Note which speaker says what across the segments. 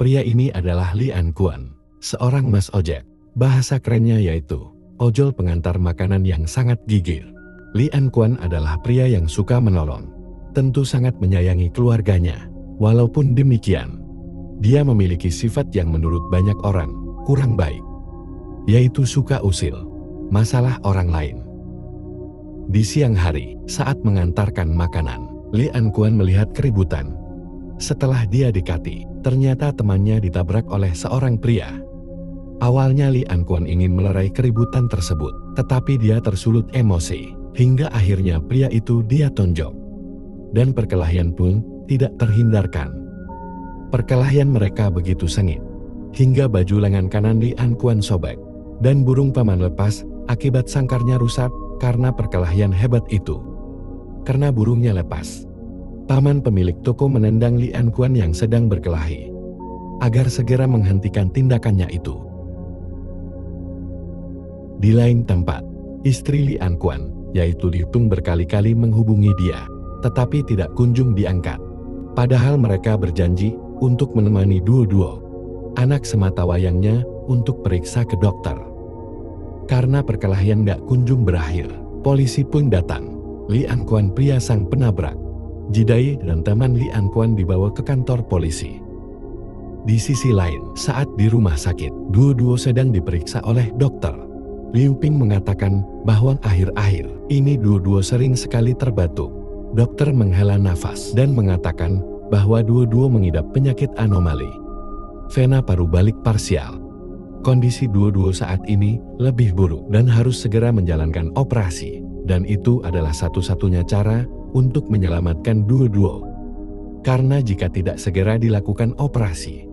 Speaker 1: Pria ini adalah Li An-Kuan, seorang mas ojek. Bahasa kerennya yaitu ojol pengantar makanan yang sangat gigih. Li An-Kuan adalah pria yang suka menolong. Tentu sangat menyayangi keluarganya. Walaupun demikian, dia memiliki sifat yang menurut banyak orang kurang baik, yaitu suka usil masalah orang lain. Di siang hari, saat mengantarkan makanan, Li An-Kuan melihat keributan. Setelah dia dekati, ternyata temannya ditabrak oleh seorang pria. Awalnya Li An-Kuan ingin melerai keributan tersebut, tetapi dia tersulut emosi, hingga akhirnya pria itu dia tonjok. Dan perkelahian pun tidak terhindarkan. Perkelahian mereka begitu sengit, hingga baju lengan kanan Li An-Kuan sobek, dan burung paman lepas akibat sangkarnya rusak karena perkelahian hebat itu. Karena burungnya lepas, paman pemilik toko menendang Li An-Kuan yang sedang berkelahi, agar segera menghentikan tindakannya itu. Di lain tempat, istri Li An-Kuan, yaitu Li Tung berkali-kali menghubungi dia, tetapi tidak kunjung diangkat. Padahal mereka berjanji untuk menemani Duo, anak sematawayangnya, untuk periksa ke dokter. Karena perkelahian gak kunjung berakhir, polisi pun datang. Li An-Kuan pria sang penabrak, Jidai dan teman Li An-Kuan dibawa ke kantor polisi. Di sisi lain, saat di rumah sakit, Duo sedang diperiksa oleh dokter. Liu Ping mengatakan bahwa akhir-akhir ini Duo sering sekali terbatuk. Dokter menghela nafas dan mengatakan bahwa Duo mengidap penyakit anomali vena paru balik parsial. Kondisi Duo saat ini lebih buruk dan harus segera menjalankan operasi, dan itu adalah satu-satunya cara untuk menyelamatkan Duo. Karena jika tidak segera dilakukan operasi,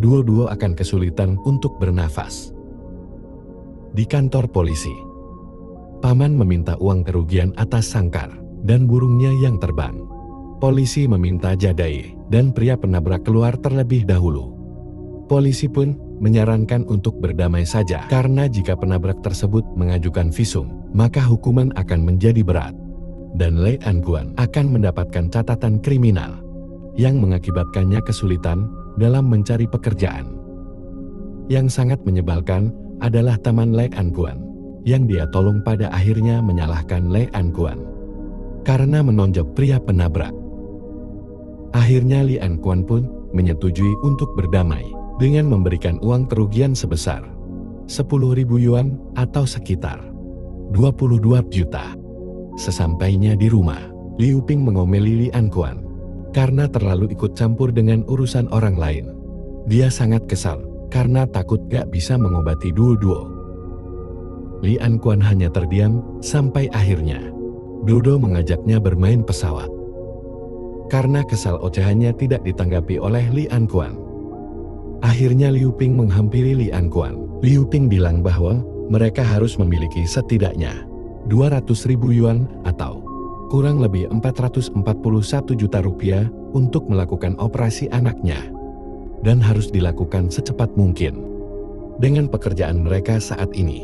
Speaker 1: Duo akan kesulitan untuk bernafas. Di kantor polisi, paman meminta uang kerugian atas sangkar dan burungnya yang terbang. Polisi meminta Jadai dan pria penabrak keluar terlebih dahulu. Polisi pun menyarankan untuk berdamai saja, karena jika penabrak tersebut mengajukan visum, maka hukuman akan menjadi berat. Dan Li An-Kuan akan mendapatkan catatan kriminal yang mengakibatkannya kesulitan dalam mencari pekerjaan. Yang sangat menyebalkan adalah teman Li An-Kuan, yang dia tolong pada akhirnya menyalahkan Li An-Kuan karena menonjok pria penabrak. Akhirnya Li An-Kuan pun menyetujui untuk berdamai dengan memberikan uang kerugian sebesar 10.000 yuan atau sekitar 22 juta. Sesampainya di rumah, Liu Ping mengomeli Li An-Kuan karena terlalu ikut campur dengan urusan orang lain. Dia sangat kesal karena takut gak bisa mengobati Duo. Li An-Kuan hanya terdiam sampai akhirnya Duo mengajaknya bermain pesawat. Karena kesal ocehannya tidak ditanggapi oleh Li An-Kuan, akhirnya Liu Ping menghampiri Li An-Kuan. Liu Ping bilang bahwa mereka harus memiliki setidaknya 200.000 yuan atau kurang lebih 441 juta rupiah untuk melakukan operasi anaknya, dan harus dilakukan secepat mungkin. Dengan pekerjaan mereka saat ini,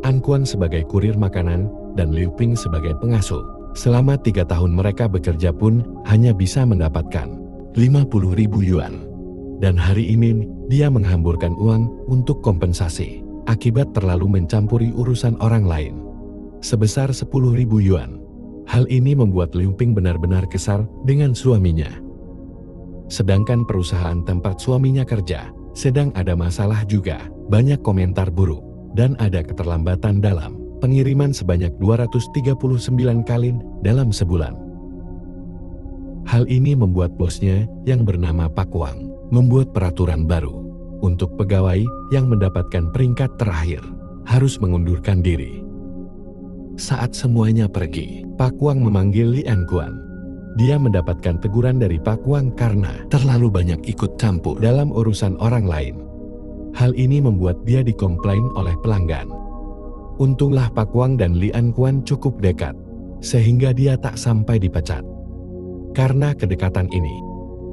Speaker 1: An-Kuan sebagai kurir makanan dan Liu Ping sebagai pengasuh, selama 3 tahun mereka bekerja pun hanya bisa mendapatkan 50.000 yuan. Dan hari ini dia menghamburkan uang untuk kompensasi akibat terlalu mencampuri urusan orang lain sebesar 10.000 yuan. Hal ini membuat Liu Ping benar-benar kesal dengan suaminya. Sedangkan perusahaan tempat suaminya kerja sedang ada masalah juga, banyak komentar buruk, dan ada keterlambatan dalam pengiriman sebanyak 239 kali dalam sebulan. Hal ini membuat bosnya yang bernama Pak Wang membuat peraturan baru untuk pegawai yang mendapatkan peringkat terakhir harus mengundurkan diri. Saat semuanya pergi, Pak Wang memanggil Li An-Kuan. Dia mendapatkan teguran dari Pak Wang karena terlalu banyak ikut campur dalam urusan orang lain. Hal ini membuat dia dikomplain oleh pelanggan. Untunglah Pak Wang dan Li An-Kuan cukup dekat, sehingga dia tak sampai dipecat. Karena kedekatan ini,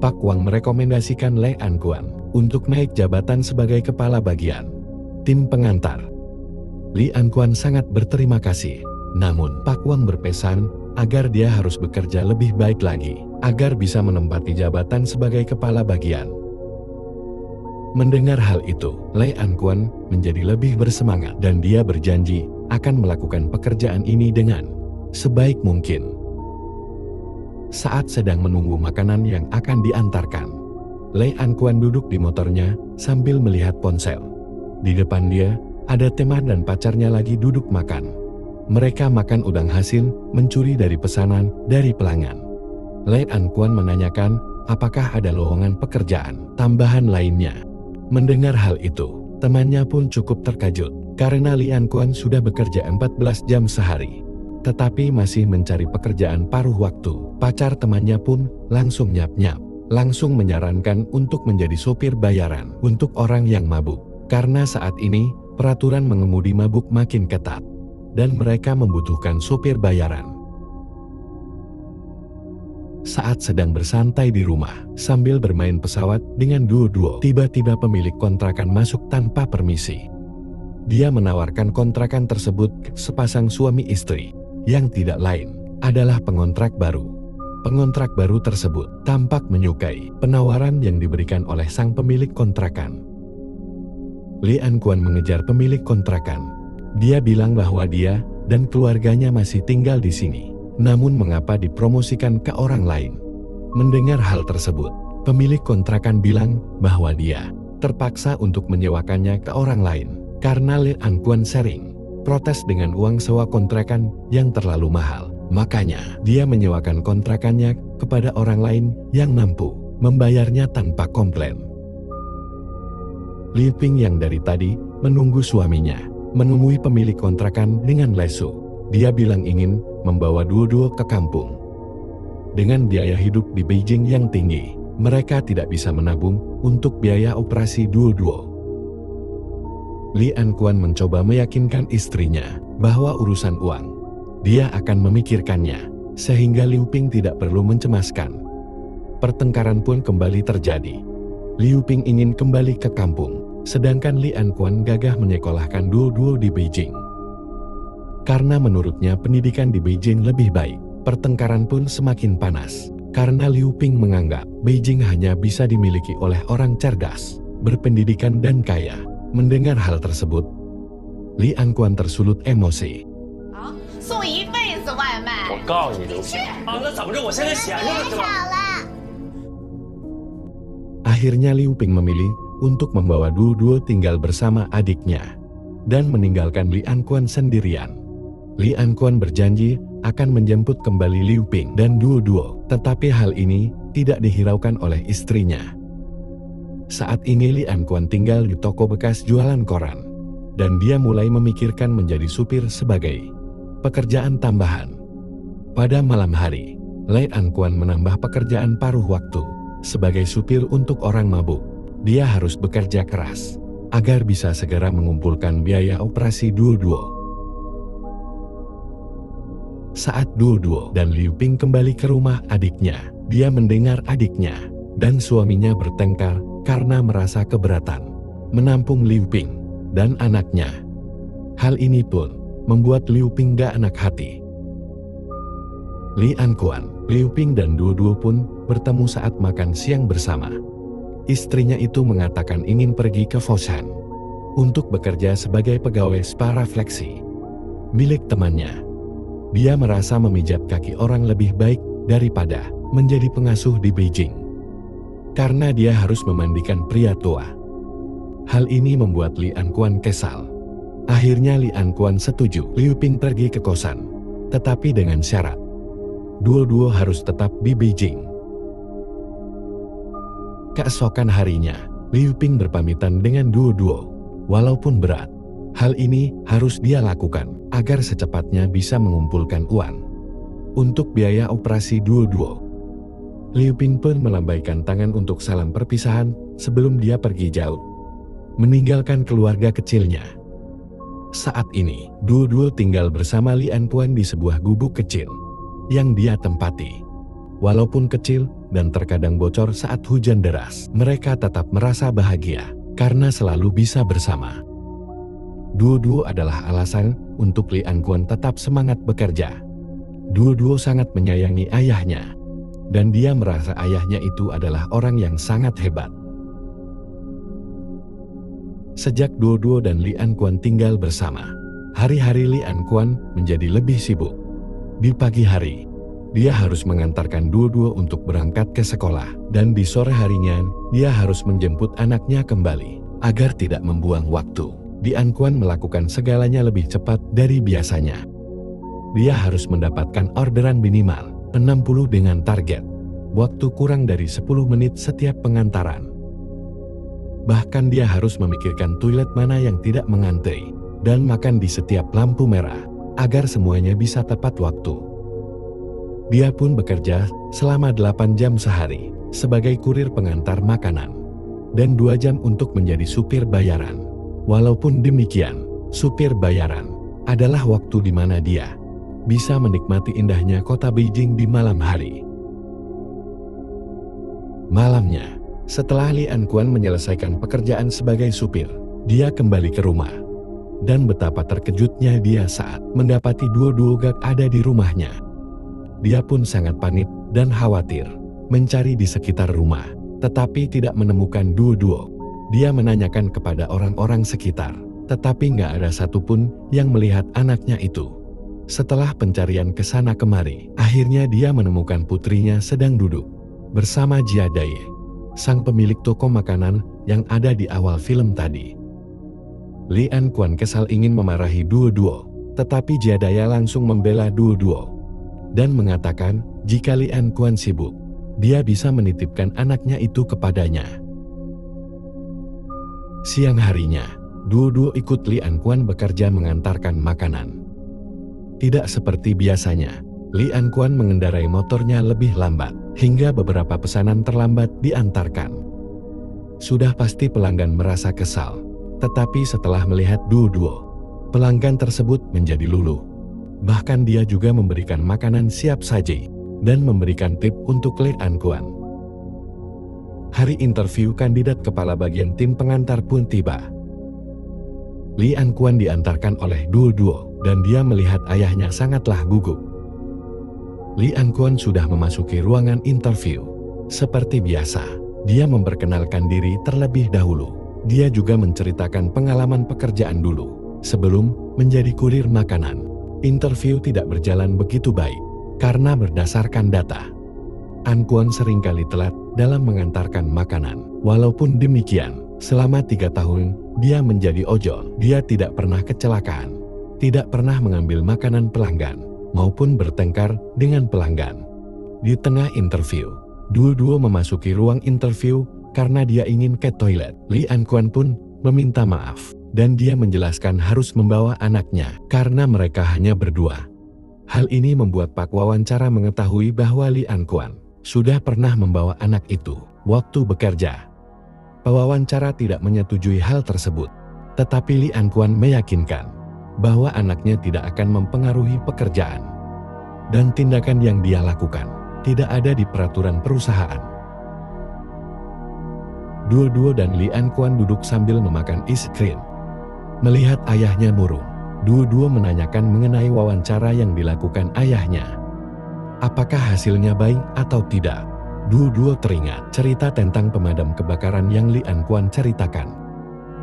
Speaker 1: Pak Wang merekomendasikan Li An-Kuan untuk naik jabatan sebagai kepala bagian tim pengantar. Li An-Kuan sangat berterima kasih, namun Pak Wang berpesan agar dia harus bekerja lebih baik lagi, agar bisa menempati jabatan sebagai kepala bagian. Mendengar hal itu, Lei Anquan menjadi lebih bersemangat dan dia berjanji akan melakukan pekerjaan ini dengan sebaik mungkin. Saat sedang menunggu makanan yang akan diantarkan, Lei Anquan duduk di motornya sambil melihat ponsel. Di depan dia, ada teman dan pacarnya lagi duduk makan. Mereka makan udang hasil mencuri dari pesanan dari pelanggan. Lei Anquan menanyakan apakah ada lowongan pekerjaan tambahan lainnya. Mendengar hal itu, temannya pun cukup terkejut karena Lei Anquan sudah bekerja 14 jam sehari, tetapi masih mencari pekerjaan paruh waktu. Pacar temannya pun langsung nyap-nyap, langsung menyarankan untuk menjadi sopir bayaran untuk orang yang mabuk. Karena saat ini, peraturan mengemudi mabuk makin ketat, dan mereka membutuhkan sopir bayaran. Saat sedang bersantai di rumah, sambil bermain pesawat dengan duo-duo, tiba-tiba pemilik kontrakan masuk tanpa permisi. Dia menawarkan kontrakan tersebut ke sepasang suami istri, yang tidak lain adalah pengontrak baru. Pengontrak baru tersebut tampak menyukai penawaran yang diberikan oleh sang pemilik kontrakan. Lei Anquan mengejar pemilik kontrakan. Dia bilang bahwa dia dan keluarganya masih tinggal di sini. Namun mengapa dipromosikan ke orang lain? Mendengar hal tersebut, pemilik kontrakan bilang bahwa dia terpaksa untuk menyewakannya ke orang lain karena Lei Anquan sering protes dengan uang sewa kontrakan yang terlalu mahal. Makanya dia menyewakan kontrakannya kepada orang lain yang mampu membayarnya tanpa komplain. Liu Ping yang dari tadi menunggu suaminya menemui pemilik kontrakan dengan lesu. Dia bilang ingin membawa duo-duo ke kampung. Dengan biaya hidup di Beijing yang tinggi, mereka tidak bisa menabung untuk biaya operasi duo-duo. Lei Anquan mencoba meyakinkan istrinya bahwa urusan uang, dia akan memikirkannya, sehingga Liu Ping tidak perlu mencemaskan. Pertengkaran pun kembali terjadi. Liu Ping ingin kembali ke kampung, sedangkan Lei Anquan gagah menyekolahkan duo-duo di Beijing. Karena menurutnya pendidikan di Beijing lebih baik, pertengkaran pun semakin panas. Karena Liu Ping menganggap Beijing hanya bisa dimiliki oleh orang cerdas, berpendidikan dan kaya. Mendengar hal tersebut, Lei Anquan tersulut emosi. Akhirnya Liu Ping memilih untuk membawa duo-duo tinggal bersama adiknya dan meninggalkan Lei Anquan sendirian. Lei Anquan berjanji akan menjemput kembali Liu Ping dan duo-duo, tetapi hal ini tidak dihiraukan oleh istrinya. Saat ini Lei Anquan tinggal di toko bekas jualan koran, dan dia mulai memikirkan menjadi supir sebagai pekerjaan tambahan. Pada malam hari, Lei Anquan menambah pekerjaan paruh waktu sebagai supir untuk orang mabuk. Dia harus bekerja keras agar bisa segera mengumpulkan biaya operasi duo-duo. Saat duo-duo dan Liu Ping kembali ke rumah adiknya, dia mendengar adiknya dan suaminya bertengkar karena merasa keberatan menampung Liu Ping dan anaknya. Hal ini pun membuat Liu Ping gak enak hati. Lei Anquan, Liu Ping dan duo-duo pun bertemu saat makan siang bersama. Istrinya itu mengatakan ingin pergi ke Foshan untuk bekerja sebagai pegawai spa refleksi milik temannya. Dia merasa memijat kaki orang lebih baik daripada menjadi pengasuh di Beijing. Karena dia harus memandikan pria tua. Hal ini membuat Lei Anquan kesal. Akhirnya Lei Anquan setuju Liu Ping pergi ke kosan, tetapi dengan syarat duo-duo harus tetap di Beijing. Keesokan harinya, Liu Ping berpamitan dengan duo-duo. Walaupun berat, hal ini harus dia lakukan agar secepatnya bisa mengumpulkan uang untuk biaya operasi duo-duo. Liu Ping pun melambaikan tangan untuk salam perpisahan sebelum dia pergi jauh, meninggalkan keluarga kecilnya. Saat ini, duo-duo tinggal bersama Lei Anquan di sebuah gubuk kecil yang dia tempati. Walaupun kecil dan terkadang bocor saat hujan deras, mereka tetap merasa bahagia karena selalu bisa bersama. Duo-duo adalah alasan untuk Lei Anquan tetap semangat bekerja. Duo-duo sangat menyayangi ayahnya, dan dia merasa ayahnya itu adalah orang yang sangat hebat. Sejak Duo Duo dan Li Anquan tinggal bersama, hari-hari Li Anquan menjadi lebih sibuk. Di pagi hari, dia harus mengantarkan Duo Duo untuk berangkat ke sekolah, dan di sore harinya, dia harus menjemput anaknya kembali. Agar tidak membuang waktu, Li Anquan melakukan segalanya lebih cepat dari biasanya. Dia harus mendapatkan orderan minimal 60 dengan target waktu kurang dari 10 menit setiap pengantaran. Bahkan dia harus memikirkan toilet mana yang tidak mengantri, dan makan di setiap lampu merah, agar semuanya bisa tepat waktu. Dia pun bekerja selama 8 jam sehari, sebagai kurir pengantar makanan, dan 2 jam untuk menjadi supir bayaran. Walaupun demikian, supir bayaran adalah waktu di mana dia bisa menikmati indahnya kota Beijing di malam hari. Malamnya, setelah Li Anquan menyelesaikan pekerjaan sebagai supir, dia kembali ke rumah. Dan betapa terkejutnya dia saat mendapati Duo Duo gak ada di rumahnya. Dia pun sangat panik dan khawatir, mencari di sekitar rumah, tetapi tidak menemukan Duo Duo. Dia menanyakan kepada orang-orang sekitar, tetapi gak ada satupun yang melihat anaknya itu. Setelah pencarian ke sana kemari, akhirnya dia menemukan putrinya sedang duduk bersama Jia Dai, sang pemilik toko makanan yang ada di awal film tadi. Li Anquan kesal ingin memarahi Duo Duo, tetapi Jia Dai langsung membela Duo Duo dan mengatakan jika Li Anquan sibuk, dia bisa menitipkan anaknya itu kepadanya. Siang harinya, Duo Duo ikut Li Anquan bekerja mengantarkan makanan. Tidak seperti biasanya, Li Anquan mengendarai motornya lebih lambat, hingga beberapa pesanan terlambat diantarkan. Sudah pasti pelanggan merasa kesal, tetapi setelah melihat Duo Duo, pelanggan tersebut menjadi luluh. Bahkan dia juga memberikan makanan siap saji, dan memberikan tip untuk Li Anquan. Hari interview kandidat kepala bagian tim pengantar pun tiba. Li Anquan diantarkan oleh Duo Duo, dan dia melihat ayahnya sangatlah gugup. Li Anquan sudah memasuki ruangan interview. Seperti biasa, dia memperkenalkan diri terlebih dahulu. Dia juga menceritakan pengalaman pekerjaan dulu, sebelum menjadi kurir makanan. Interview tidak berjalan begitu baik, karena berdasarkan data, Anquan seringkali telat dalam mengantarkan makanan. Walaupun demikian, selama 3 tahun, dia menjadi ojol. Dia tidak pernah kecelakaan, tidak pernah mengambil makanan pelanggan, maupun bertengkar dengan pelanggan. Di tengah interview, Duo Duo memasuki ruang interview karena dia ingin ke toilet. Li Anquan pun meminta maaf, dan dia menjelaskan harus membawa anaknya karena mereka hanya berdua. Hal ini membuat Pak wawancara mengetahui bahwa Li Anquan sudah pernah membawa anak itu waktu bekerja. Pewawancara tidak menyetujui hal tersebut, tetapi Li Anquan meyakinkan bahwa anaknya tidak akan mempengaruhi pekerjaan, dan tindakan yang dia lakukan tidak ada di peraturan perusahaan. Duo Duo dan Li Anquan duduk sambil memakan es krim. Melihat ayahnya murung, Duo Duo menanyakan mengenai wawancara yang dilakukan ayahnya. Apakah hasilnya baik atau tidak? Duo Duo teringat cerita tentang pemadam kebakaran yang Li Anquan ceritakan,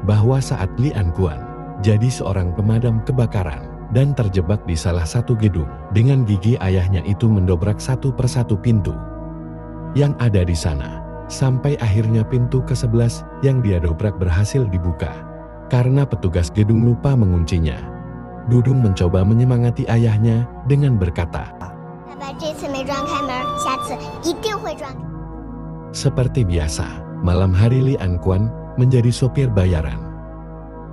Speaker 1: bahwa saat Li Anquan jadi seorang pemadam kebakaran dan terjebak di salah satu gedung, dengan gigi ayahnya itu mendobrak satu persatu pintu yang ada di sana, sampai akhirnya pintu ke-11 yang dia dobrak berhasil dibuka karena petugas gedung lupa menguncinya. Dudung mencoba menyemangati ayahnya dengan berkata, seperti biasa, malam hari Li Anquan menjadi sopir bayaran.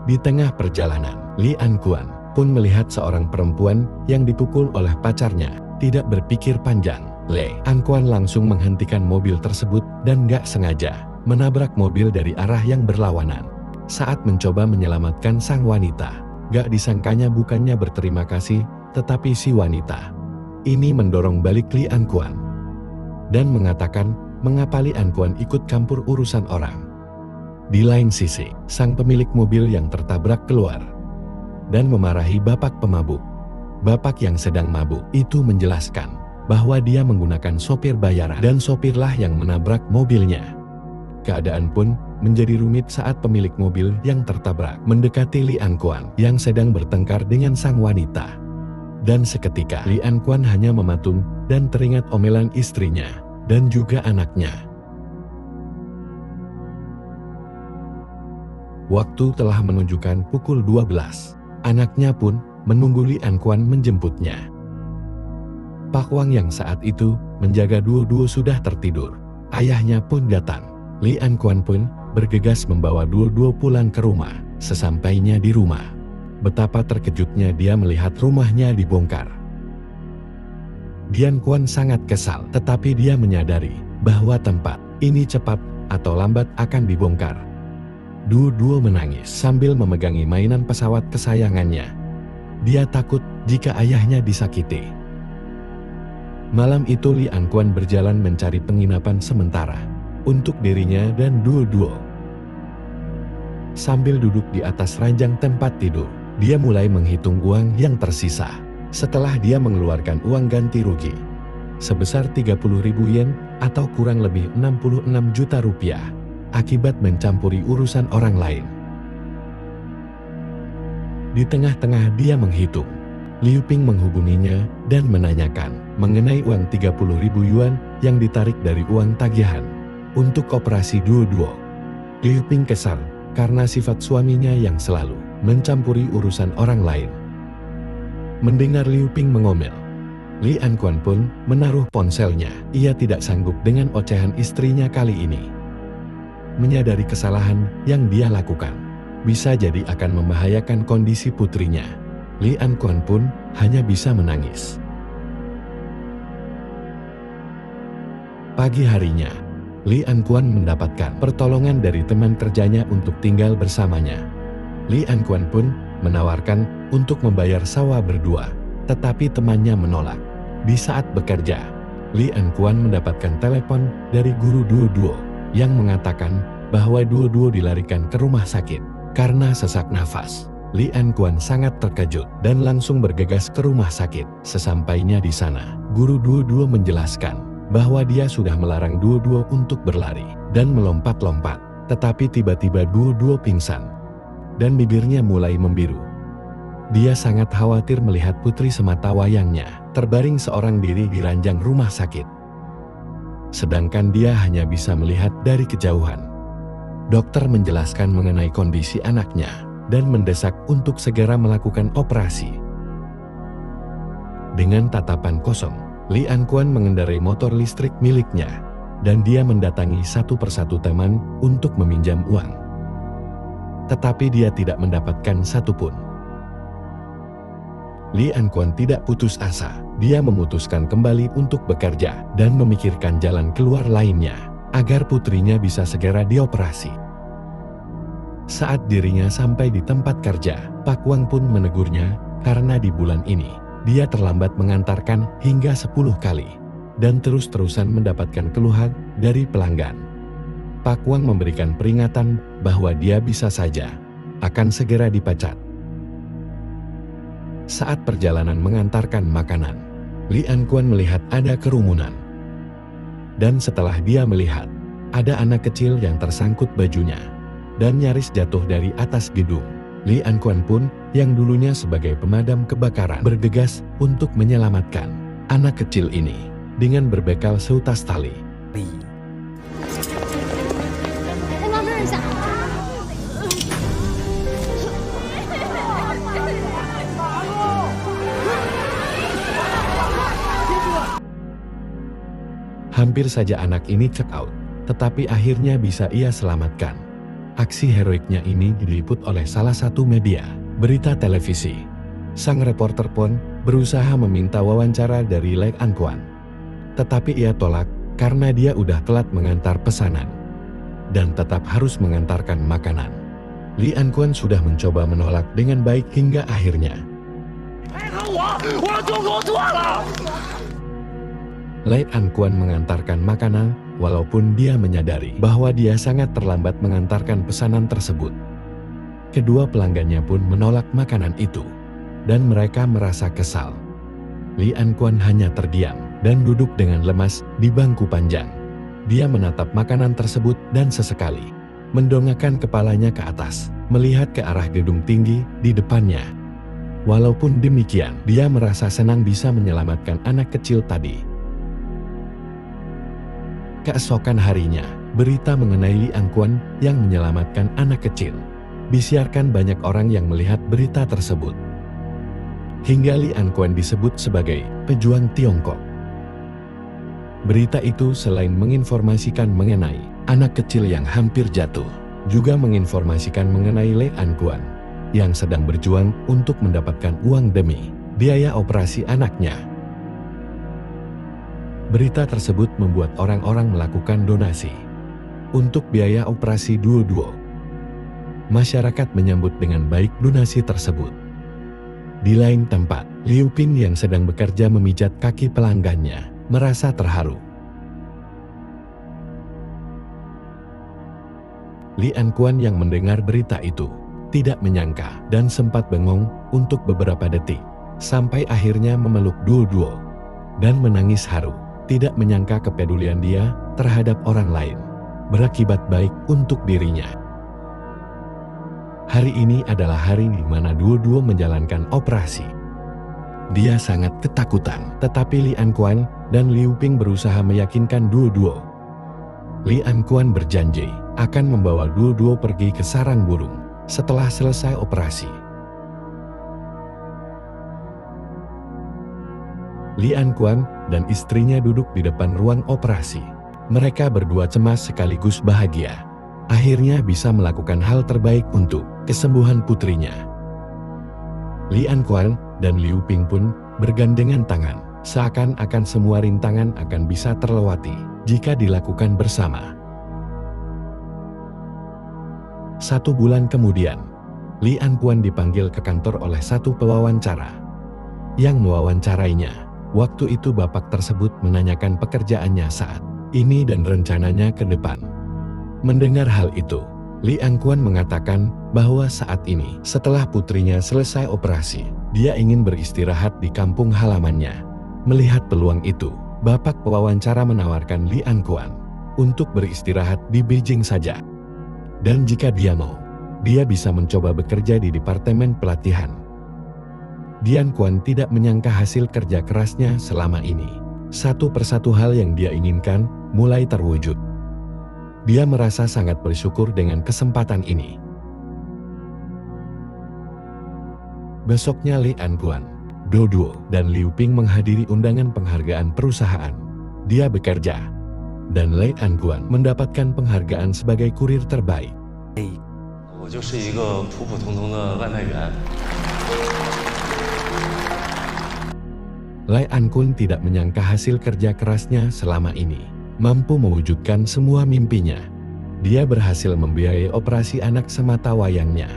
Speaker 1: Di tengah perjalanan, Li Anquan pun melihat seorang perempuan yang dipukul oleh pacarnya. Tidak berpikir panjang, Li Anquan langsung menghentikan mobil tersebut dan gak sengaja menabrak mobil dari arah yang berlawanan. Saat mencoba menyelamatkan sang wanita, gak disangkanya bukannya berterima kasih, tetapi si wanita ini mendorong balik Li Anquan dan mengatakan mengapa Li Anquan ikut campur urusan orang. Di lain sisi, sang pemilik mobil yang tertabrak keluar dan memarahi bapak pemabuk. Bapak yang sedang mabuk itu menjelaskan bahwa dia menggunakan sopir bayaran dan sopirlah yang menabrak mobilnya. Keadaan pun menjadi rumit saat pemilik mobil yang tertabrak mendekati Li Anquan yang sedang bertengkar dengan sang wanita. Dan seketika Li Anquan hanya mematung dan teringat omelan istrinya dan juga anaknya. Waktu telah menunjukkan pukul 12. Anaknya pun menunggu Li Anquan menjemputnya. Pak Wang yang saat itu menjaga Duo sudah tertidur. Ayahnya pun datang. Li Anquan pun bergegas membawa Duo pulang ke rumah. Sesampainya di rumah, betapa terkejutnya dia melihat rumahnya dibongkar. Dian Quan sangat kesal, tetapi dia menyadari bahwa tempat ini cepat atau lambat akan dibongkar. Duo menangis sambil memegangi mainan pesawat kesayangannya. Dia takut jika ayahnya disakiti. Malam itu Li Anquan berjalan mencari penginapan sementara untuk dirinya dan Duo. Sambil duduk di atas ranjang tempat tidur, dia mulai menghitung uang yang tersisa. Setelah dia mengeluarkan uang ganti rugi sebesar 30.000 yen atau kurang lebih 66 juta rupiah akibat mencampuri urusan orang lain. Di tengah-tengah dia menghitung, Liu Ping menghubunginya dan menanyakan mengenai uang 30.000 yuan yang ditarik dari uang tagihan untuk operasi Duo. Liu Ping kesal karena sifat suaminya yang selalu mencampuri urusan orang lain. Mendengar Liu Ping mengomel, Li Anquan pun menaruh ponselnya. Ia tidak sanggup dengan ocehan istrinya kali ini. Menyadari kesalahan yang dia lakukan bisa jadi akan membahayakan kondisi putrinya, Li Anquan pun hanya bisa menangis. Pagi harinya, Li Anquan mendapatkan pertolongan dari teman kerjanya untuk tinggal bersamanya. Li Anquan pun menawarkan untuk membayar sewa berdua, tetapi temannya menolak. Di saat bekerja, Li Anquan mendapatkan telepon dari guru Duo yang mengatakan bahwa Duo dilarikan ke rumah sakit karena sesak nafas. Li Anquan sangat terkejut dan langsung bergegas ke rumah sakit. Sesampainya di sana, guru Duo menjelaskan bahwa dia sudah melarang Duo untuk berlari dan melompat-lompat. Tetapi tiba-tiba Duo pingsan dan bibirnya mulai membiru. Dia sangat khawatir melihat putri semata wayangnya terbaring seorang diri di ranjang rumah sakit. Sedangkan dia hanya bisa melihat dari kejauhan. Dokter menjelaskan mengenai kondisi anaknya dan mendesak untuk segera melakukan operasi. Dengan tatapan kosong, Li Anquan mengendarai motor listrik miliknya dan dia mendatangi satu persatu teman untuk meminjam uang. Tetapi dia tidak mendapatkan satupun. Li Anquan tidak putus asa. Dia memutuskan kembali untuk bekerja dan memikirkan jalan keluar lainnya agar putrinya bisa segera dioperasi. Saat dirinya sampai di tempat kerja, Pak Wang pun menegurnya karena di bulan ini dia terlambat mengantarkan hingga 10 kali dan terus-terusan mendapatkan keluhan dari pelanggan. Pak Wang memberikan peringatan bahwa dia bisa saja akan segera dipecat. Saat perjalanan mengantarkan makanan, Li Anquan melihat ada kerumunan. Dan setelah dia melihat, ada anak kecil yang tersangkut bajunya dan nyaris jatuh dari atas gedung. Li Anquan pun yang dulunya sebagai pemadam kebakaran bergegas untuk menyelamatkan anak kecil ini dengan berbekal seutas tali. Hampir saja anak ini check out, tetapi akhirnya bisa ia selamatkan. Aksi heroiknya ini diliput oleh salah satu media berita televisi. Sang reporter pun berusaha meminta wawancara dari Li Anquan, tetapi ia tolak karena dia udah telat mengantar pesanan dan tetap harus mengantarkan makanan. Li Anquan sudah mencoba menolak dengan baik hingga akhirnya Li Anquan mengantarkan makanan walaupun dia menyadari bahwa dia sangat terlambat mengantarkan pesanan tersebut. Kedua pelanggannya pun menolak makanan itu dan mereka merasa kesal. Li Anquan hanya terdiam dan duduk dengan lemas di bangku panjang. Dia menatap makanan tersebut dan sesekali mendongakkan kepalanya ke atas, melihat ke arah gedung tinggi di depannya. Walaupun demikian, dia merasa senang bisa menyelamatkan anak kecil tadi. Keesokan harinya, berita mengenai Li Anquan yang menyelamatkan anak kecil disiarkan banyak orang yang melihat berita tersebut. Hingga Li Anquan disebut sebagai pejuang Tiongkok. Berita itu selain menginformasikan mengenai anak kecil yang hampir jatuh, juga menginformasikan mengenai Li Anquan yang sedang berjuang untuk mendapatkan uang demi biaya operasi anaknya. Berita tersebut membuat orang-orang melakukan donasi untuk biaya operasi Duo. Masyarakat menyambut dengan baik donasi tersebut. Di lain tempat, Liu Ping yang sedang bekerja memijat kaki pelanggannya merasa terharu. Li Anquan yang mendengar berita itu tidak menyangka dan sempat bengong untuk beberapa detik, sampai akhirnya memeluk Duo dan menangis haru. Tidak menyangka kepedulian dia terhadap orang lain berakibat baik untuk dirinya. Hari ini adalah hari di mana Duo menjalankan operasi. Dia sangat ketakutan, tetapi Li Anquan dan Liu Ping berusaha meyakinkan Duo. Li Anquan berjanji akan membawa Duo pergi ke sarang burung setelah selesai operasi. Li Anquan dan istrinya duduk di depan ruang operasi. Mereka berdua cemas sekaligus bahagia. Akhirnya bisa melakukan hal terbaik untuk kesembuhan putrinya. Li Anquan dan Liu Ping pun bergandengan tangan, seakan-akan semua rintangan akan bisa terlewati jika dilakukan bersama. 1 bulan kemudian, Li Anquan dipanggil ke kantor oleh satu pewawancara. Yang mewawancarainya, waktu itu bapak tersebut menanyakan pekerjaannya saat ini dan rencananya ke depan. Mendengar hal itu, Li Anquan mengatakan bahwa saat ini setelah putrinya selesai operasi, dia ingin beristirahat di kampung halamannya. Melihat peluang itu, bapak pewawancara menawarkan Li Anquan untuk beristirahat di Beijing saja. Dan jika dia mau, dia bisa mencoba bekerja di departemen pelatihan. Li Anquan tidak menyangka hasil kerja kerasnya selama ini. Satu persatu hal yang dia inginkan mulai terwujud. Dia merasa sangat bersyukur dengan kesempatan ini. Besoknya Li Anquan, Duo dan Liu Ping menghadiri undangan penghargaan perusahaan. Dia bekerja, dan Li Anquan mendapatkan penghargaan sebagai kurir terbaik. Li Anquan tidak menyangka hasil kerja kerasnya selama ini mampu mewujudkan semua mimpinya. Dia berhasil membiayai operasi anak semata wayangnya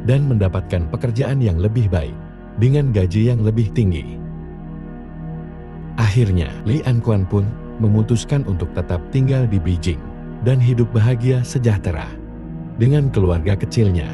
Speaker 1: dan mendapatkan pekerjaan yang lebih baik dengan gaji yang lebih tinggi. Akhirnya, Li Anquan pun memutuskan untuk tetap tinggal di Beijing dan hidup bahagia sejahtera dengan keluarga kecilnya.